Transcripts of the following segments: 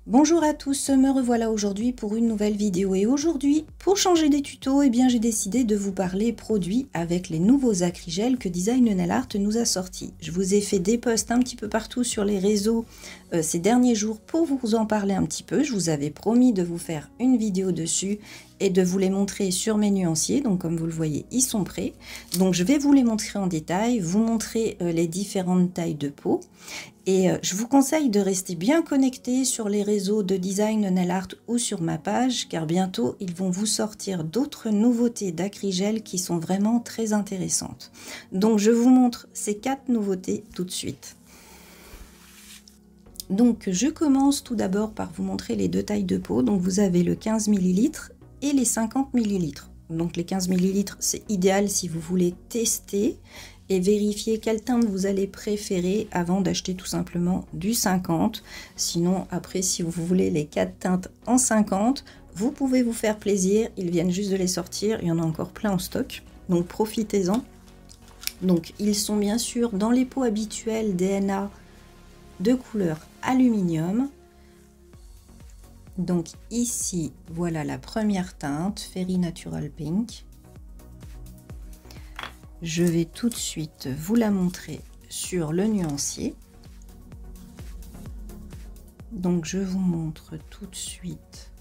Bonjour à tous, me revoilà aujourd'hui pour une nouvelle vidéo et aujourd'hui, pour changer des tutos, j'ai décidé de vous parler produits avec les nouveaux acrygels que Design Nail Art nous a sortis. Je vous ai fait des posts un petit peu partout sur les réseaux ces derniers jours pour vous en parler un petit peu. Je vous avais promis de vous faire une vidéo dessus et de vous les montrer sur mes nuanciers. Donc comme vous le voyez, ils sont prêts. Donc je vais vous les montrer en détail, vous montrer les différentes tailles de peau. Et je vous conseille de rester bien connecté sur les réseaux de Design Nail Art ou sur ma page, car bientôt ils vont vous sortir d'autres nouveautés d'acrygel qui sont vraiment très intéressantes. Donc je vous montre ces 4 nouveautés tout de suite. Donc je commence tout d'abord par vous montrer les deux tailles de peau. Donc vous avez le 15 ml et les 50 ml. Donc les 15 ml c'est idéal si vous voulez tester et vérifier quelle teinte vous allez préférer avant d'acheter tout simplement du 50. Sinon après si vous voulez les 4 teintes en 50, vous pouvez vous faire plaisir, ils viennent juste de les sortir, il y en a encore plein en stock, donc profitez-en. Donc ils sont bien sûr dans les peaux habituelles DNA de couleur aluminium. Donc ici voilà la première teinte, Fairy Natural Pink. Je vais tout de suite vous la montrer sur le nuancier. Donc je vous montre tout de suite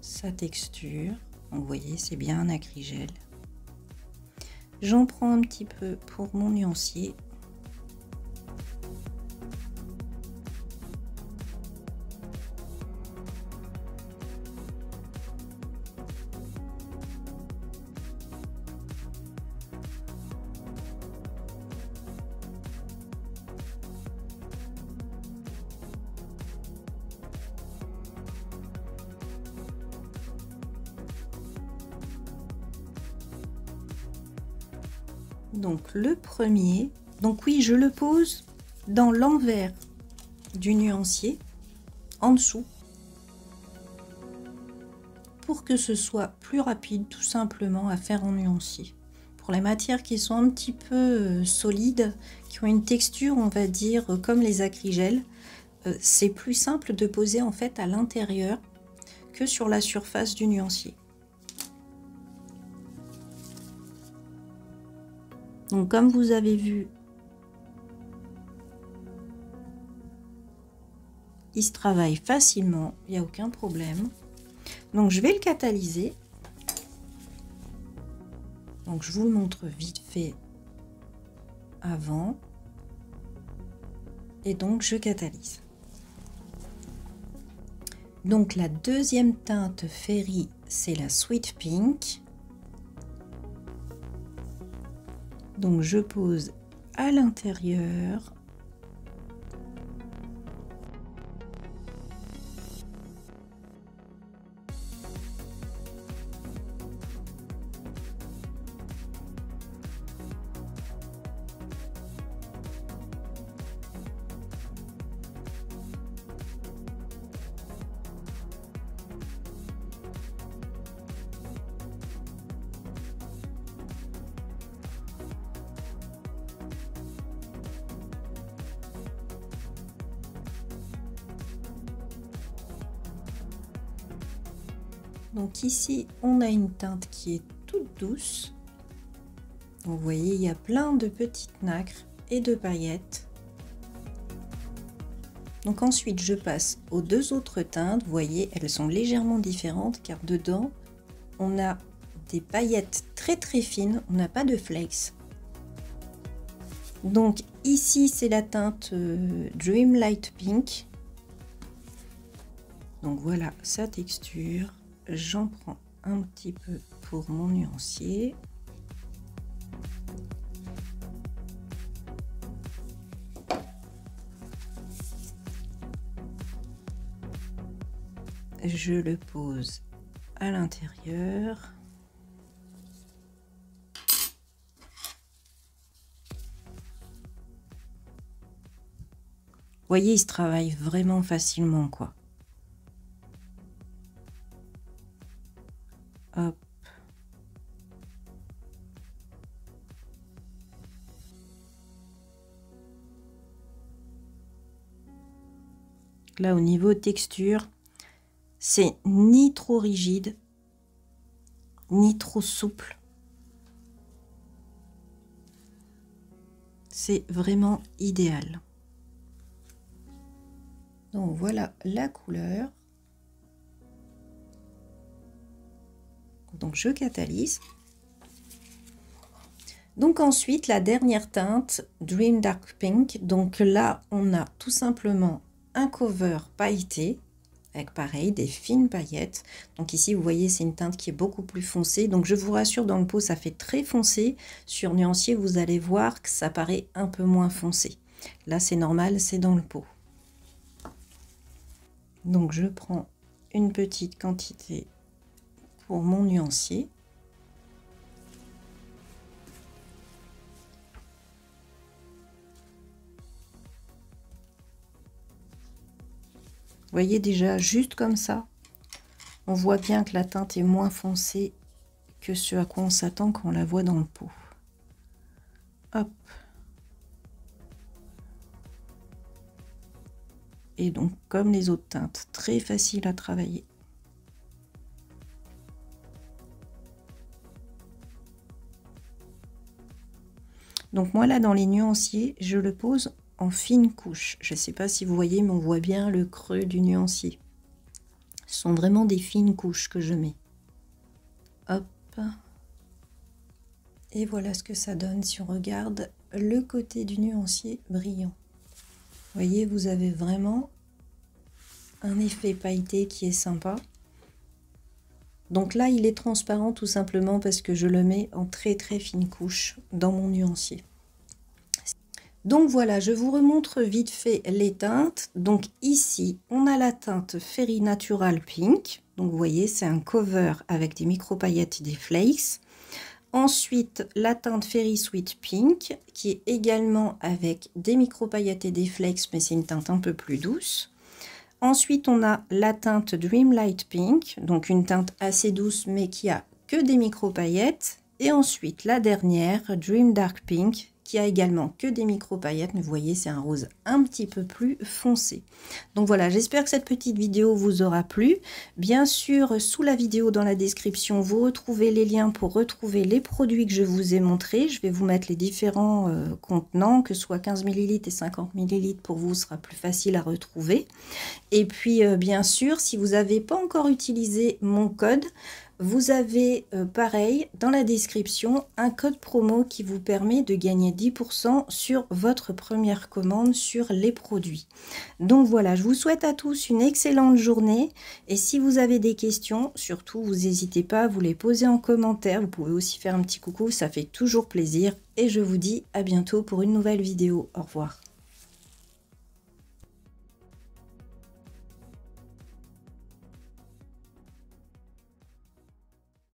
sa texture. Donc, vous voyez, c'est bien un acrygel. J'en prends un petit peu pour mon nuancier. Donc le premier, donc oui, je le pose dans l'envers du nuancier, en dessous, pour que ce soit plus rapide tout simplement à faire en nuancier. Pour les matières qui sont un petit peu solides, qui ont une texture on va dire comme les acrygels, c'est plus simple de poser en fait à l'intérieur que sur la surface du nuancier. Donc comme vous avez vu, il se travaille facilement, il n'y a aucun problème. Donc je vais le catalyser. Donc je vous le montre vite fait avant. Et donc je catalyse. Donc la deuxième teinte Fairy, c'est la Sweet Pink. Donc je pose à l'intérieur. Donc ici, on a une teinte qui est toute douce. Vous voyez, il y a plein de petites nacres et de paillettes. Donc ensuite, je passe aux deux autres teintes. Vous voyez, elles sont légèrement différentes car dedans, on a des paillettes très très fines. On n'a pas de flakes. Donc ici, c'est la teinte Dream Light Pink. Donc voilà sa texture. J'en prends un petit peu pour mon nuancier. Je le pose à l'intérieur. Vous voyez, il se travaille vraiment facilement, quoi. Hop. Là, au niveau texture, C'est ni trop rigide, ni trop souple. C'est vraiment idéal. Donc voilà la couleur. Donc je catalyse. Donc ensuite la dernière teinte, Dream Dark Pink. Donc là on a tout simplement un cover pailleté avec pareil des fines paillettes. Donc ici vous voyez c'est une teinte qui est beaucoup plus foncée. Donc je vous rassure, dans le pot ça fait très foncé. Sur nuancier vous allez voir que ça paraît un peu moins foncé. Là c'est normal, c'est dans le pot. Donc je prends une petite quantité pour mon nuancier. Vous voyez déjà, juste comme ça, on voit bien que la teinte est moins foncée que ce à quoi on s'attend quand on la voit dans le pot. Hop. Et donc, comme les autres teintes, très facile à travailler. Donc moi là, dans les nuanciers, je le pose en fine couche. Je ne sais pas si vous voyez, mais on voit bien le creux du nuancier. Ce sont vraiment des fines couches que je mets. Hop. Et voilà ce que ça donne si on regarde le côté du nuancier brillant. Vous voyez, vous avez vraiment un effet pailleté qui est sympa. Donc là, il est transparent tout simplement parce que je le mets en très très fine couche dans mon nuancier. Donc voilà, je vous remontre vite fait les teintes. Donc ici, on a la teinte Fairy Natural Pink. Donc vous voyez, c'est un cover avec des micro paillettes et des flakes. Ensuite, la teinte Fairy Sweet Pink, qui est également avec des micro paillettes et des flakes, mais c'est une teinte un peu plus douce. Ensuite, on a la teinte Dream Light Pink, donc une teinte assez douce, mais qui a que des micro paillettes. Et ensuite, la dernière, Dream Dark Pink, qui a également que des micro paillettes, mais vous voyez c'est un rose un petit peu plus foncé. Donc voilà, j'espère que cette petite vidéo vous aura plu. Bien sûr, sous la vidéo dans la description, vous retrouvez les liens pour retrouver les produits que je vous ai montrés. Je vais vous mettre les différents contenants, que ce soit 15 ml et 50 ml pour vous, ce sera plus facile à retrouver. Et puis bien sûr, si vous n'avez pas encore utilisé mon code, vous avez pareil dans la description un code promo qui vous permet de gagner 10% sur votre première commande sur les produits. Donc voilà, je vous souhaite à tous une excellente journée et si vous avez des questions, surtout vous n'hésitez pas à vous les poser en commentaire. Vous pouvez aussi faire un petit coucou, ça fait toujours plaisir et je vous dis à bientôt pour une nouvelle vidéo. Au revoir.